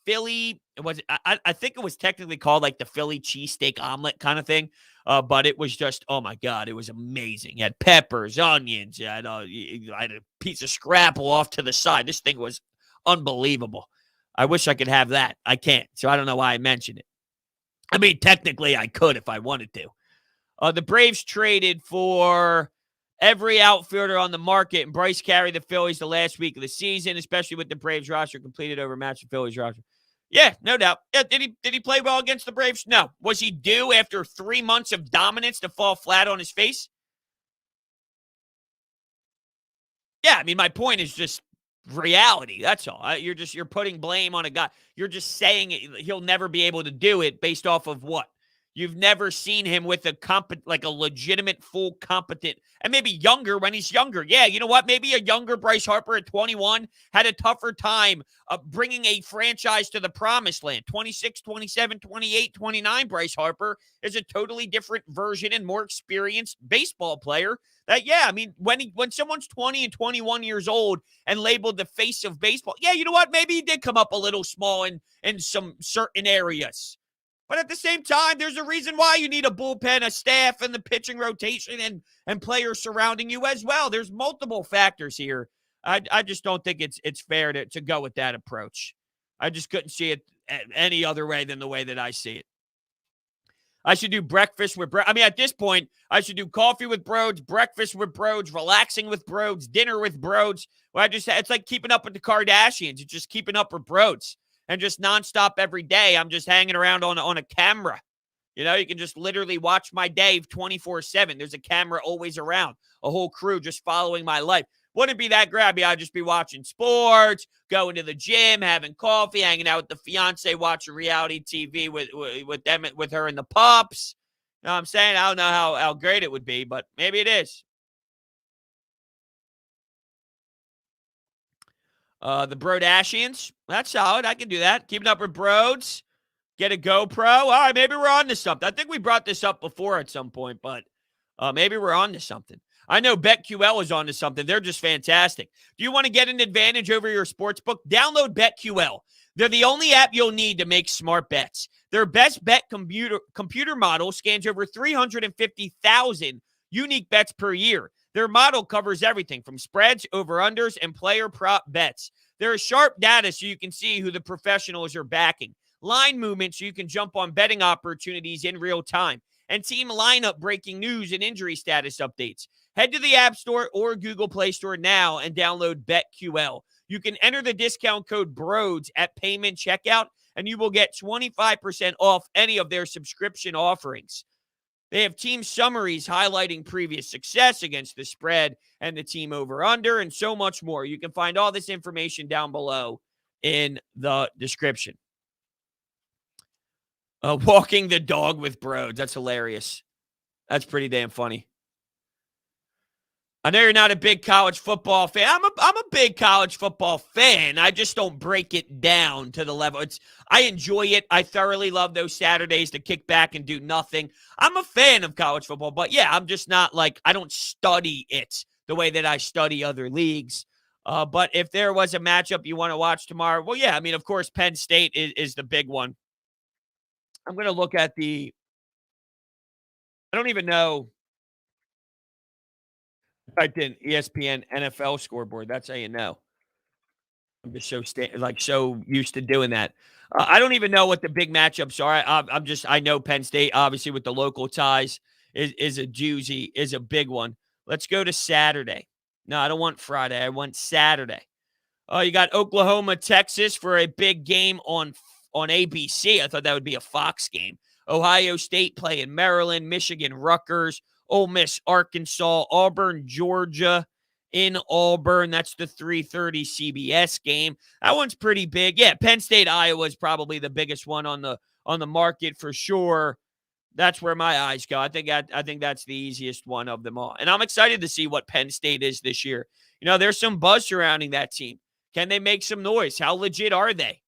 Philly. I think it was technically called like the Philly cheesesteak omelet kind of thing. But it was just, oh my God, it was amazing. It had peppers, onions. I had a piece of scrapple off to the side. This thing was unbelievable. I wish I could have that. I can't. So I don't know why I mentioned it. I mean, technically I could if I wanted to. The Braves traded for every outfielder on the market, and Bryce carried the Phillies the last week of the season, especially with the Braves roster completed over match the Phillies roster. Yeah, no doubt. Yeah, did he play well against the Braves? No. Was he due after 3 months of dominance to fall flat on his face? Yeah, I mean, my point is just reality. That's all. You're putting blame on a guy. You're just saying he'll never be able to do it based off of what? You've never seen him with a legitimate, full, competent, and maybe younger when he's younger. Yeah, you know what? Maybe a younger Bryce Harper at 21 had a tougher time bringing a franchise to the promised land. 26, 27, 28, 29 Bryce Harper is a totally different version and more experienced baseball player. Yeah, I mean, when someone's 20 and 21 years old and labeled the face of baseball, yeah, you know what? Maybe he did come up a little small in some certain areas. But at the same time, there's a reason why you need a bullpen, a staff, and the pitching rotation and players surrounding you as well. There's multiple factors here. I just don't think it's fair to go with that approach. I just couldn't see it any other way than the way that I see it. I should do breakfast with Brodes. I mean, at this point, I should do coffee with Brodes, breakfast with Brodes, relaxing with Brodes, dinner with Brodes. Well, it's like keeping up with the Kardashians. It's just keeping up with Brodes. And just nonstop every day, I'm just hanging around on a camera. You know, you can just literally watch my day 24/7. There's a camera always around, a whole crew just following my life. Wouldn't be that grabby. I'd just be watching sports, going to the gym, having coffee, hanging out with the fiance, watching reality TV with her and the pups. You know what I'm saying? I don't know how great it would be, but maybe it is. The Brodashians, that's solid. I can do that. Keeping up with Brodes. Get a GoPro. All right, maybe we're on to something. I think we brought this up before at some point, but maybe we're on to something. I know BetQL is on to something. They're just fantastic. Do you want to get an advantage over your sportsbook? Download BetQL. They're the only app you'll need to make smart bets. Their best bet computer model scans over 350,000 unique bets per year. Their model covers everything from spreads, over-unders, and player prop bets. There is sharp data so you can see who the professionals are backing. Line movement so you can jump on betting opportunities in real time. And team lineup breaking news and injury status updates. Head to the App Store or Google Play Store now and download BetQL. You can enter the discount code BRODES at payment checkout, and you will get 25% off any of their subscription offerings. They have team summaries highlighting previous success against the spread and the team over-under and so much more. You can find all this information down below in the description. Walking the dog with Brodes. That's hilarious. That's pretty damn funny. I know you're not a big college football fan. I'm a big college football fan. I just don't break it down to the level. I enjoy it. I thoroughly love those Saturdays to kick back and do nothing. I'm a fan of college football, but yeah, I'm just not like, I don't study it the way that I study other leagues. But if there was a matchup you want to watch tomorrow, well, yeah, I mean, of course, Penn State is the big one. I'm going to look at I don't even know. I didn't ESPN NFL scoreboard. That's how you know. I'm just so used to doing that. I don't even know what the big matchups are. I know Penn State, obviously, with the local ties, is a doozy, is a big one. Let's go to Saturday. No, I don't want Friday. I want Saturday. Oh, you got Oklahoma, Texas for a big game on ABC. I thought that would be a Fox game. Ohio State playing Maryland, Michigan, Rutgers, Ole Miss, Arkansas, Auburn, Georgia in Auburn. That's the 3:30 CBS game. That one's pretty big. Yeah, Penn State, Iowa is probably the biggest one on the market for sure. That's where my eyes go. I think that's the easiest one of them all. And I'm excited to see what Penn State is this year. You know, there's some buzz surrounding that team. Can they make some noise? How legit are they?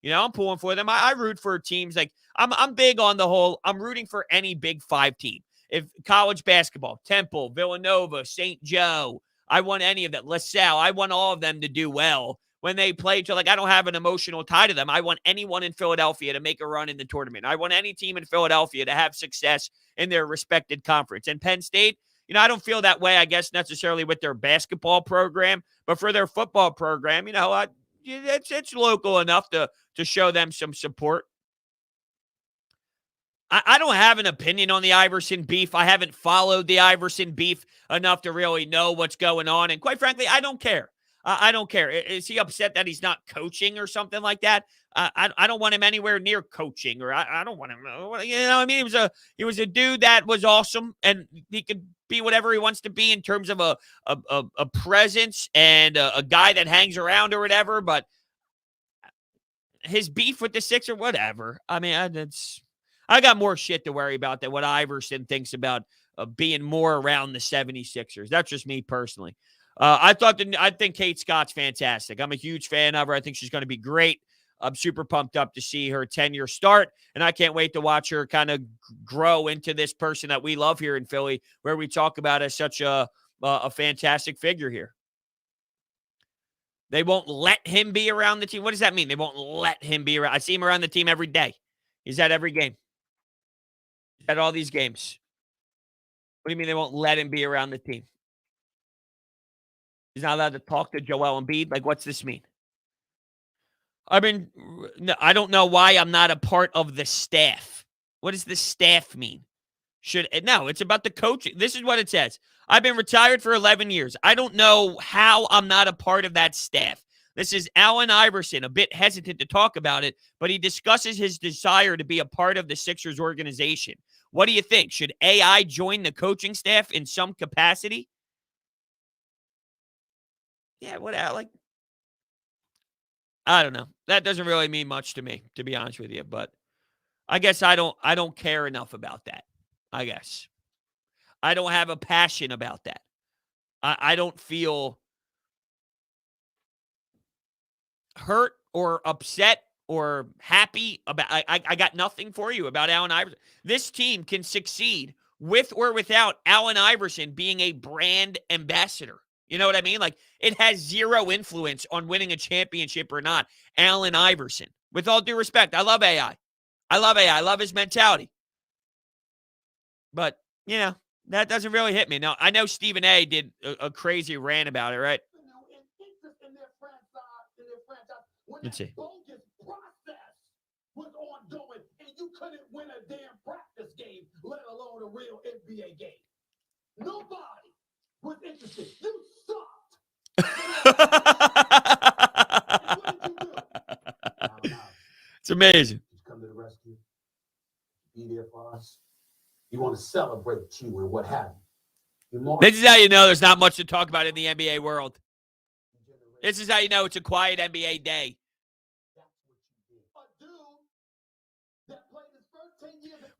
You know, I'm pulling for them. I root for teams like I'm big on the whole. I'm rooting for any Big Five team. If college basketball, Temple, Villanova, St. Joe, I want any of them. LaSalle, I want all of them to do well when they play. So, like, I don't have an emotional tie to them. I want anyone in Philadelphia to make a run in the tournament. I want any team in Philadelphia to have success in their respected conference. And Penn State, you know, I don't feel that way, I guess, necessarily with their basketball program, but for their football program, you know, it's local enough to show them some support. I don't have an opinion on the Iverson beef. I haven't followed the Iverson beef enough to really know what's going on. And quite frankly, I don't care. I don't care. Is he upset that he's not coaching or something like that? I don't want him anywhere near coaching, or I don't want him. You know, I mean, he was a dude that was awesome, and he could be whatever he wants to be in terms of a presence and a guy that hangs around or whatever. But his beef with the Sixers, whatever. I mean, I got more shit to worry about than what Iverson thinks about being more around the 76ers. That's just me personally. I think Kate Scott's fantastic. I'm a huge fan of her. I think she's going to be great. I'm super pumped up to see her tenure start, and I can't wait to watch her kind of grow into this person that we love here in Philly, where we talk about as such a fantastic figure here. They won't let him be around the team. What does that mean? They won't let him be around. I see him around the team every day. He's at every game. He's at all these games. What do you mean they won't let him be around the team? He's not allowed to talk to Joel Embiid? Like, what's this mean? I mean, I don't know why I'm not a part of the staff. What does the staff mean? No, it's about the coaching. This is what it says. I've been retired for 11 years. I don't know how I'm not a part of that staff. This is Allen Iverson, a bit hesitant to talk about it, but he discusses his desire to be a part of the Sixers organization. What do you think? Should AI join the coaching staff in some capacity? Yeah, I don't know. That doesn't really mean much to me, to be honest with you, but I guess I don't care enough about that. I guess. I don't have a passion about that. I don't feel hurt or upset or happy about I got nothing for you about Allen Iverson. This team can succeed with or without Allen Iverson being a brand ambassador. You know what I mean? Like, it has zero influence on winning a championship or not. Allen Iverson. With all due respect, I love AI. I love his mentality. But, you know, that doesn't really hit me. Now, I know Stephen A. did a crazy rant about it, right? Let's see. Was ongoing, and you couldn't win a damn practice game, let alone a real NBA game. Nobody was interested. You sucked. What did you do? It's amazing. You come to the rescue. Be there for us. You want to celebrate you and what happened. This is how you know there's not much to talk about in the NBA world. This is how you know it's a quiet NBA day.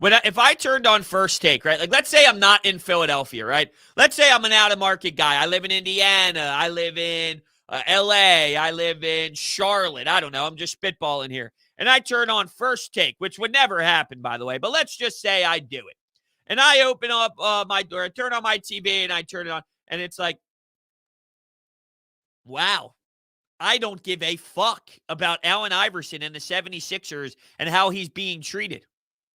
If I turned on First Take, right? Like, let's say I'm not in Philadelphia, right? Let's say I'm an out-of-market guy. I live in Indiana. I live in L.A. I live in Charlotte. I don't know. I'm just spitballing here. And I turn on First Take, which would never happen, by the way. But let's just say I do it. And I open up my door. I turn on my TV, and I turn it on. And it's like, wow. I don't give a fuck about Allen Iverson and the 76ers and how he's being treated.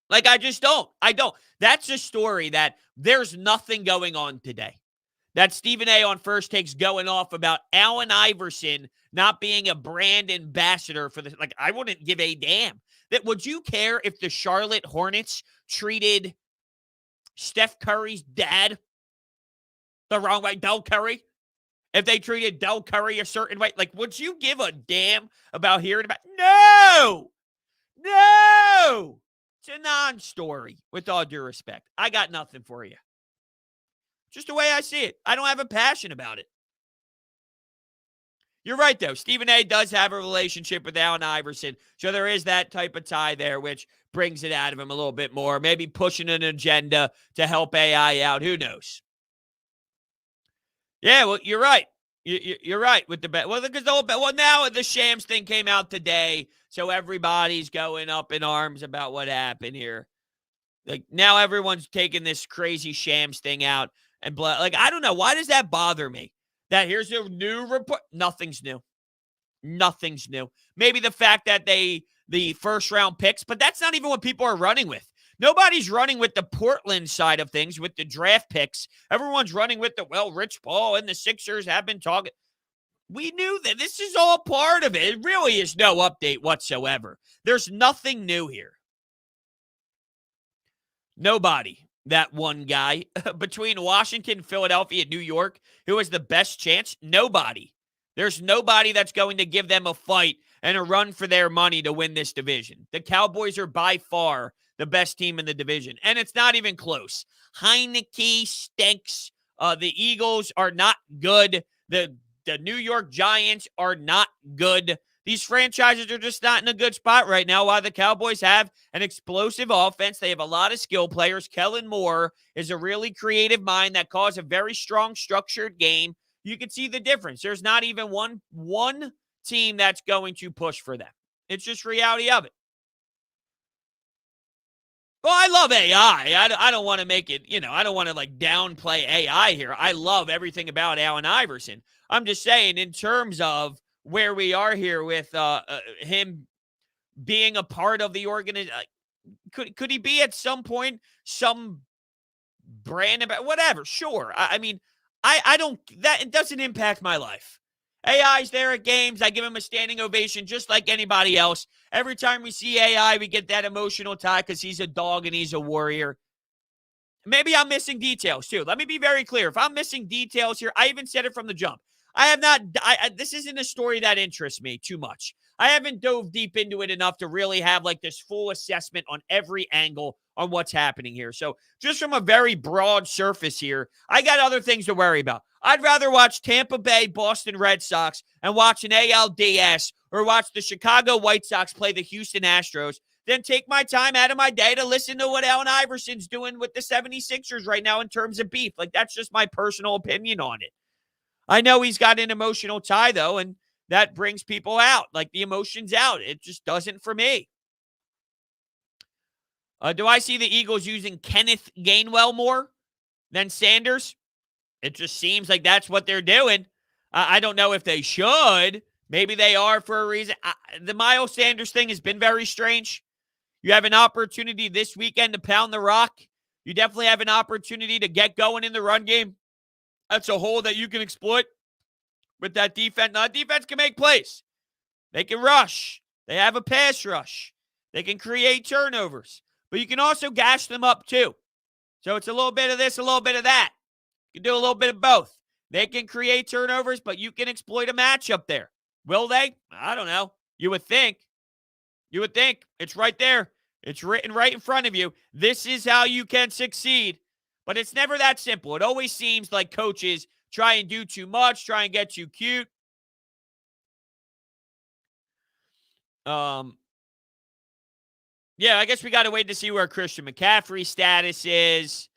Like, I just don't. I don't. That's a story that there's nothing going on today. That Stephen A. on First Take's going off about Allen Iverson not being a brand ambassador for the, like, I wouldn't give a damn. That would you care if the Charlotte Hornets treated Steph Curry's dad the wrong way, Del Curry? If they treated Del Curry a certain way, like, would you give a damn about hearing about? No! No! It's a non-story, with all due respect. I got nothing for you. Just the way I see it. I don't have a passion about it. You're right, though. Stephen A. does have a relationship with Allen Iverson, so there is that type of tie there, which brings it out of him a little bit more. Maybe pushing an agenda to help AI out. Who knows? Yeah, well, you're right. You're right with the bet. Well, because now the Shams thing came out today, so everybody's going up in arms about what happened here. Like, now everyone's taking this crazy Shams thing out and like, I don't know, why does that bother me? That here's a new report. Nothing's new. Nothing's new. Maybe the fact that the first round picks, but that's not even what people are running with. Nobody's running with the Portland side of things with the draft picks. Everyone's running with Rich Paul and the Sixers have been talking. We knew that this is all part of it. It really is no update whatsoever. There's nothing new here. Nobody, that one guy, between Washington, Philadelphia, and New York, who has the best chance, nobody. There's nobody that's going to give them a fight and a run for their money to win this division. The Cowboys are by far the best team in the division, and it's not even close. Heineke stinks. The Eagles are not good. The New York Giants are not good. These franchises are just not in a good spot right now. While the Cowboys have an explosive offense, they have a lot of skill players. Kellen Moore is a really creative mind that calls a very strong, structured game. You can see the difference. There's not even one team that's going to push for them. It's just reality of it. Well, I love AI. I don't want to make it, I don't want to like downplay AI here. I love everything about Allen Iverson. I'm just saying in terms of where we are here with him being a part of the organization, could he be at some point some brand about whatever? Sure. I mean, I don't, that it doesn't impact my life. AI's there at games. I give him a standing ovation just like anybody else. Every time we see AI, we get that emotional tie because he's a dog and he's a warrior. Maybe I'm missing details too. Let me be very clear. If I'm missing details here, I even said it from the jump. I have not, this isn't a story that interests me too much. I haven't dove deep into it enough to really have like this full assessment on every angle on what's happening here. So just from a very broad surface here, I got other things to worry about. I'd rather watch Tampa Bay, Boston Red Sox and watch an ALDS or watch the Chicago White Sox play the Houston Astros than take my time out of my day to listen to what Allen Iverson's doing with the 76ers right now in terms of beef. Like, that's just my personal opinion on it. I know he's got an emotional tie, though, and that brings people out. Like, the emotion's out. It just doesn't for me. Do I see the Eagles using Kenneth Gainwell more than Sanders? It just seems like that's what they're doing. I don't know if they should. Maybe they are for a reason. The Miles Sanders thing has been very strange. You have an opportunity this weekend to pound the rock. You definitely have an opportunity to get going in the run game. That's a hole that you can exploit with that defense. Now, defense can make plays. They can rush. They have a pass rush. They can create turnovers. But you can also gash them up too. So it's a little bit of this, a little bit of that. You can do a little bit of both. They can create turnovers, but you can exploit a matchup there. Will they? I don't know. You would think. You would think. It's right there. It's written right in front of you. This is how you can succeed. But it's never that simple. It always seems like coaches try and do too much, try and get too cute. Yeah, I guess we got to wait to see where Christian McCaffrey's status is.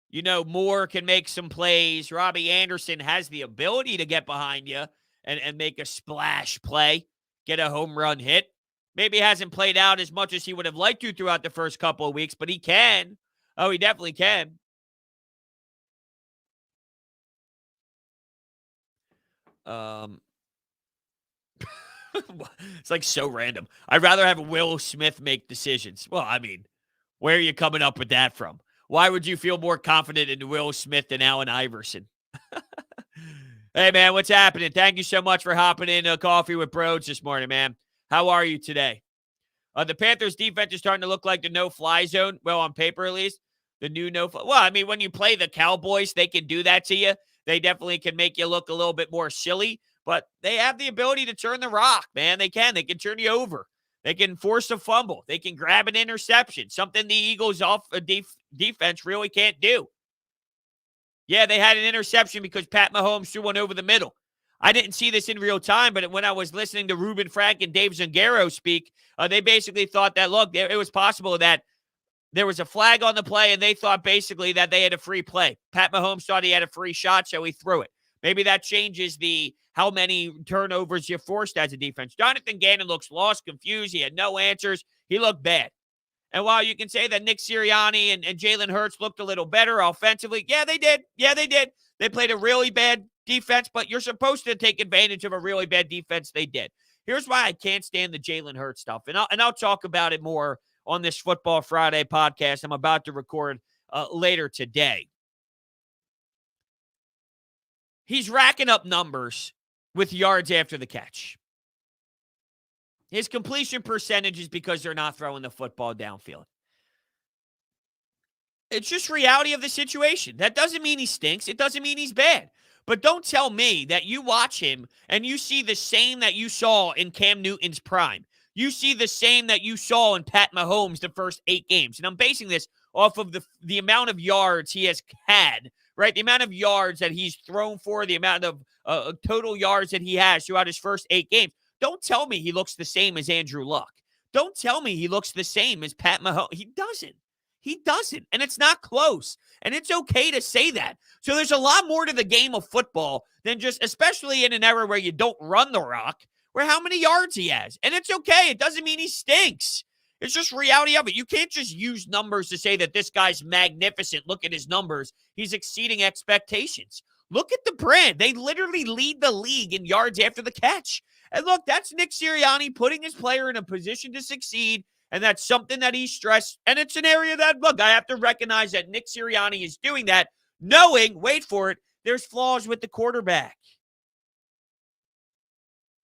You know, Moore can make some plays. Robbie Anderson has the ability to get behind you and make a splash play, get a home run hit. Maybe hasn't played out as much as he would have liked to throughout the first couple of weeks, but he can. Oh, he definitely can. It's like so random. I'd rather have Will Smith make decisions. Well, I mean, where are you coming up with that from? Why would you feel more confident in Will Smith than Allen Iverson? Hey, man, what's happening? Thank you so much for hopping in Coffee with Brodes this morning, man. How are you today? The Panthers defense is starting to look like the no-fly zone. Well, on paper at least. The new no-fly. Well, I mean, when you play the Cowboys, they can do that to you. They definitely can make you look a little bit more silly. But they have the ability to turn the rock, man. They can. They can turn you over. They can force a fumble. They can grab an interception, something the Eagles off a defense really can't do. Yeah, they had an interception because Pat Mahomes threw one over the middle. I didn't see this in real time, but when I was listening to Reuben Frank and Dave Zangaro speak, they basically thought that, look, it was possible that there was a flag on the play, and they thought basically that they had a free play. Pat Mahomes thought he had a free shot, so he threw it. Maybe that changes how many turnovers you forced as a defense. Jonathan Gannon looks lost, confused. He had no answers. He looked bad. And while you can say that Nick Sirianni and Jalen Hurts looked a little better offensively, yeah, they did. Yeah, they did. They played a really bad defense, but you're supposed to take advantage of a really bad defense. They did. Here's why I can't stand the Jalen Hurts stuff, and I'll talk about it more on this Football Friday podcast I'm about to record later today. He's racking up numbers with yards after the catch. His completion percentage is because they're not throwing the football downfield. It's just reality of the situation. That doesn't mean he stinks. It doesn't mean he's bad. But don't tell me that you watch him and you see the same that you saw in Cam Newton's prime. You see the same that you saw in Pat Mahomes the first 8 games. And I'm basing this off of the amount of yards he has had, right? The amount of yards that he's thrown for, the amount of total yards that he has throughout his first 8 games. Don't tell me he looks the same as Andrew Luck. Don't tell me he looks the same as Pat Mahomes. He doesn't. He doesn't. And it's not close. And it's okay to say that. So there's a lot more to the game of football than just, especially in an era where you don't run the rock, where how many yards he has. And it's okay. It doesn't mean he stinks. It's just reality of it. You can't just use numbers to say that this guy's magnificent. Look at his numbers. He's exceeding expectations. Look at the brand. They literally lead the league in yards after the catch. And look, that's Nick Sirianni putting his player in a position to succeed. And that's something that he stressed. And it's an area that, look, I have to recognize that Nick Sirianni is doing that, knowing, wait for it, there's flaws with the quarterback.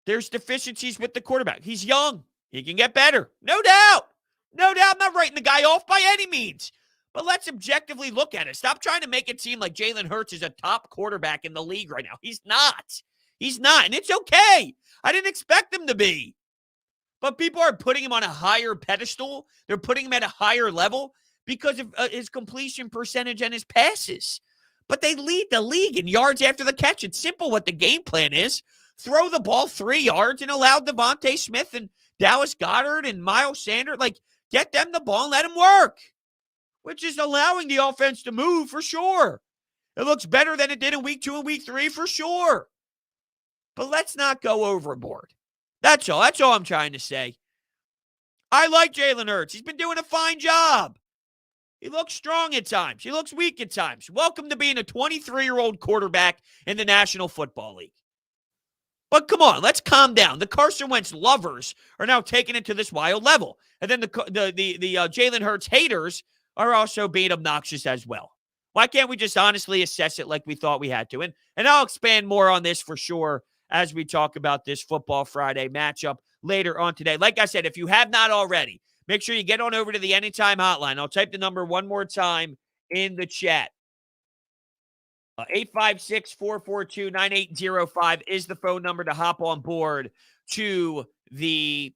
There's deficiencies with the quarterback. He's young. He can get better. No doubt. No doubt. I'm not writing the guy off by any means. But let's objectively look at it. Stop trying to make it seem like Jalen Hurts is a top quarterback in the league right now. He's not. He's not. And it's okay. I didn't expect him to be. But people are putting him on a higher pedestal. They're putting him at a higher level because of his completion percentage and his passes. But they lead the league in yards after the catch. It's simple what the game plan is. Throw the ball 3 yards and allow Devontae Smith and Dallas Goedert and Miles Sanders, get them the ball and let them work, which is allowing the offense to move for sure. It looks better than it did in week 2 and week 3 for sure. But let's not go overboard. That's all. That's all I'm trying to say. I like Jalen Hurts. He's been doing a fine job. He looks strong at times. He looks weak at times. Welcome to being a 23-year-old quarterback in the National Football League. But come on, let's calm down. The Carson Wentz lovers are now taking it to this wild level. And then the Jalen Hurts haters are also being obnoxious as well. Why can't we just honestly assess it like we thought we had to? And I'll expand more on this for sure as we talk about this Football Friday matchup later on today. Like I said, if you have not already, make sure you get on over to the Anytime Hotline. I'll type the number one more time in the chat. 856-442-9805 is the phone number to hop on board to the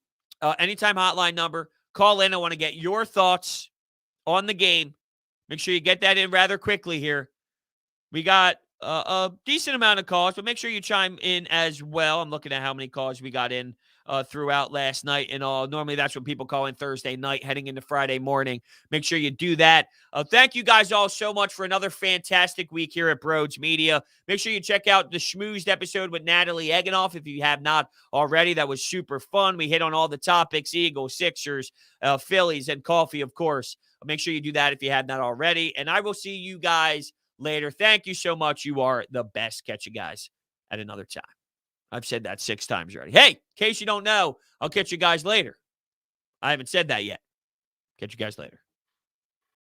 Anytime Hotline number. Call in. I want to get your thoughts on the game. Make sure you get that in rather quickly here. We got a decent amount of calls, but make sure you chime in as well. I'm looking at how many calls we got in throughout last night and all. Normally, that's what people call in Thursday night, heading into Friday morning. Make sure you do that. Thank you guys all so much for another fantastic week here at Brodes Media. Make sure you check out the Schmoozed episode with Natalie Eganoff if you have not already. That was super fun. We hit on all the topics, Eagles, Sixers, Phillies, and coffee, of course. Make sure you do that if you have not already. And I will see you guys later. Thank you so much. You are the best. Catch you guys at another time. I've said that 6 times already. Hey, in case you don't know, I'll catch you guys later. I haven't said that yet. Catch you guys later.